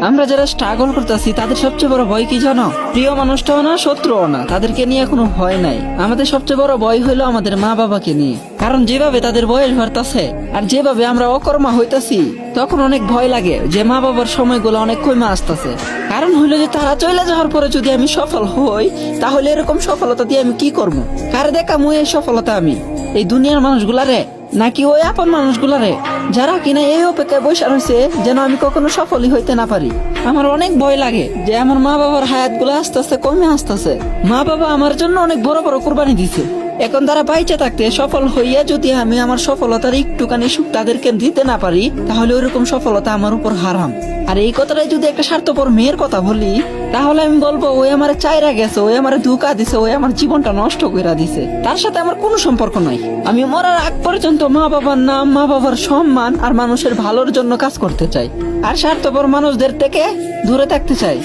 আমরা যারা স্ট্রাগল করতেছি তাদের সবচেয়ে বড় ভয় কি জানো? প্রিয় মানুষটাও না, শত্রুও না, তাদেরকে নিয়ে কোনো ভয় নাই। আমাদের সবচেয়ে বড় ভয় হলো আমাদের মা বাবাকে নিয়ে। কারণ যেভাবে তাদের বয়স বাড়তাছে আর যেভাবে আমরা অকর্মা হইতাছি, তখন অনেক ভয় লাগে যে মা বাবার সময়গুলো অনেক কমে আসতেছে। কারণ হইলো যে তারা চলে যাওয়ার পরে যদি আমি সফল হই, তাহলে এরকম সফলতা দিয়ে আমি কি করবো? কারে দেখামু এই সফলতা? আমি এই দুনিয়ার মানুষগুলারে নাকি ওই আপন মানুষগুলারে যারা কিনা এই অপেক্ষায় বসে রয়েছে যেন আমি কখনো সফলই হইতে না পারি? আমার অনেক ভয় লাগে যে আমার মা বাবার হায়াত গুলো আস্তে আস্তে কমে আসতেছে। মা বাবা আমার জন্য অনেক বড় বড় কুরবানি দিছে। এখন তারা বাইচে থাকতে সফল হইয়া যদি আমি আমার সফলতার একটুখানি সুখ তাদেরকে দিতে না পারি, তাহলে ওইরকম সফলতা আমার উপর হারাম। আর এই কথাটাই যদি একটা স্বার্থপর মেয়ের কথা বলি, তাহলে আমি বলবো ওই আমার চাইরা গেছে, ওই আমার ধোঁকা দিছে, ওই আমার জীবনটা নষ্ট করে দিছে। তার সাথে আমার কোনো সম্পর্ক নাই। আমি মরার আগ পর্যন্ত মা বাবার নাম, মা বাবার সম্মান আর মানুষের ভালোর জন্য কাজ করতে চাই, আর স্বার্থপর মানুষদের থেকে দূরে থাকতে চাই।